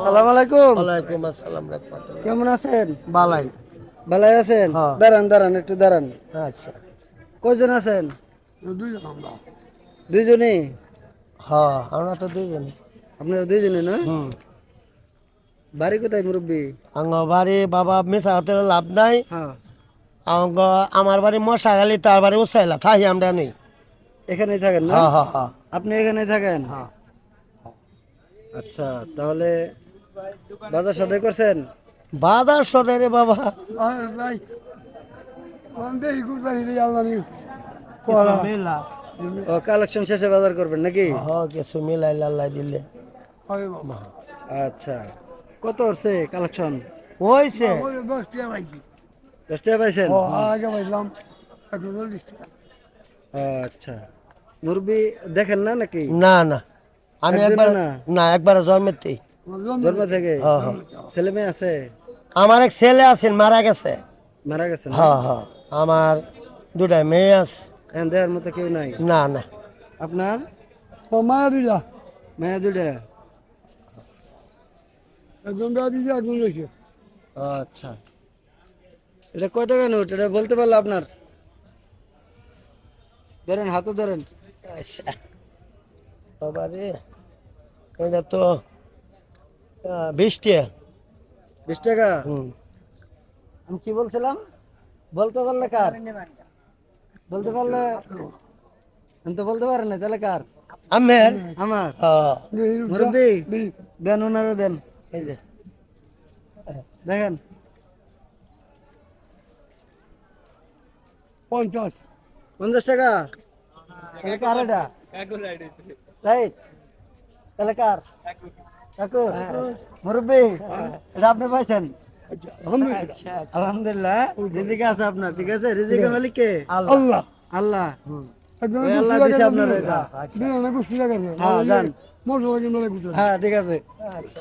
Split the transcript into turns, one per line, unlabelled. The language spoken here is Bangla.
সালাম আলাইকুম।
ওয়ালাইকুম আসসালাম রাহমাতুল্লাহ।
কেমন আছেন?
বালাই।
ভালো আছেন?
হ্যাঁ।
দাঁড়ান দাঁড়ান একটু দাঁড়ান।
আচ্ছা।
কয়জন আছেন?
দুইজন আমরা।
দুইজনই?
হ্যাঁ, আমরা তো দুইজন।
আপনারা দুইজনই না?
হুম।
বাড়ি কোথায় মুরব্বী?
আঙ্গ বাড়ি বাবা মিশা হতে লাভ নাই।
হ্যাঁ,
আঙ্গ আমার বাড়ি মশাখালী, তার বাড়ি উসাইলা, থাকি আমরা নেই।
এখানেই থাকেন না?
হ্যাঁ হ্যাঁ হ্যাঁ।
আপনি এখানেই থাকেন?
হ্যাঁ।
আচ্ছা, তাহলে বাজার সদাই করছেন?
বাজার সদাই রে বাবা।
আর ভাই দেহি গুরবানি দিয়ে আল্লাহ নি
কিছু মিলা।
ও কালেকশন শেষে বাজার করবেন নাকি?
হ্যাঁ, কিছু মিলাই আল্লাহ দিলে।
হয় বাবা।
আচ্ছা, কত হচ্ছে কালেকশন?
হইছে।
ওই 10 টাকা পাইছি।
10 টাকা পাইছেন?
ও আগে পাইলাম 140 টাকা।
আচ্ছা, মুরব্বী দেখেন না নাকি?
না না, আমি
একজনও
একবার
না?
না, একবার জন্মেতেই।
জন্ম থেকে?
হ্যাঁ হ্যাঁ।
ছেলে মেয়ে আছে?
আমার এক ছেলে আছেন, মারা গেছে।
মারা গেছে না?
হ্যাঁ হ্যাঁ। আমার দুটা মেয়ে আছে।
এখন দেওয়ার মতো কেউ নাই?
না না।
আপনার
ও মায়া দিলা।
মেয়ে দুটা?
একজন দাদি দিয়ে একজন রেখে।
আচ্ছা, এটা কয় টাকা নোট এটা বলতে পারলো আপনার? ধরেন, হাতে ধরেন।
আচ্ছা বাবা রে, এটা তো 20 টাকা।
20 টাকা?
হুম।
আমি কি বলছিলাম? বলতে পারলে কার? বলতে পারলে আমি তো বলতে পারেন না, তাহলে কার?
আমের।
আমার?
হ্যাঁ।
মুরব্বী দেন, ওনারা দেন।
এই যে
দেখেন
50।
50 টাকা। তাহলে কার এটা? রাইট, তাহলে কার? কাকু? মুরব্বী এটা আপনি পাইছেন?
আচ্ছা আচ্ছা।
আলহামদুলিল্লাহ, রিজিক আছে আপনার, ঠিক আছে? রিজিকের মালিক কে?
আল্লাহ।
আল্লাহ।
একজন
ওই আল্লাহ দিছে আপনার এটা।
দিন না গুষ্টি লাগাছে।
হ্যাঁ, যান।
মোটর লাগে মেলা গুষ্টি।
হ্যাঁ, ঠিক আছে।
আচ্ছা।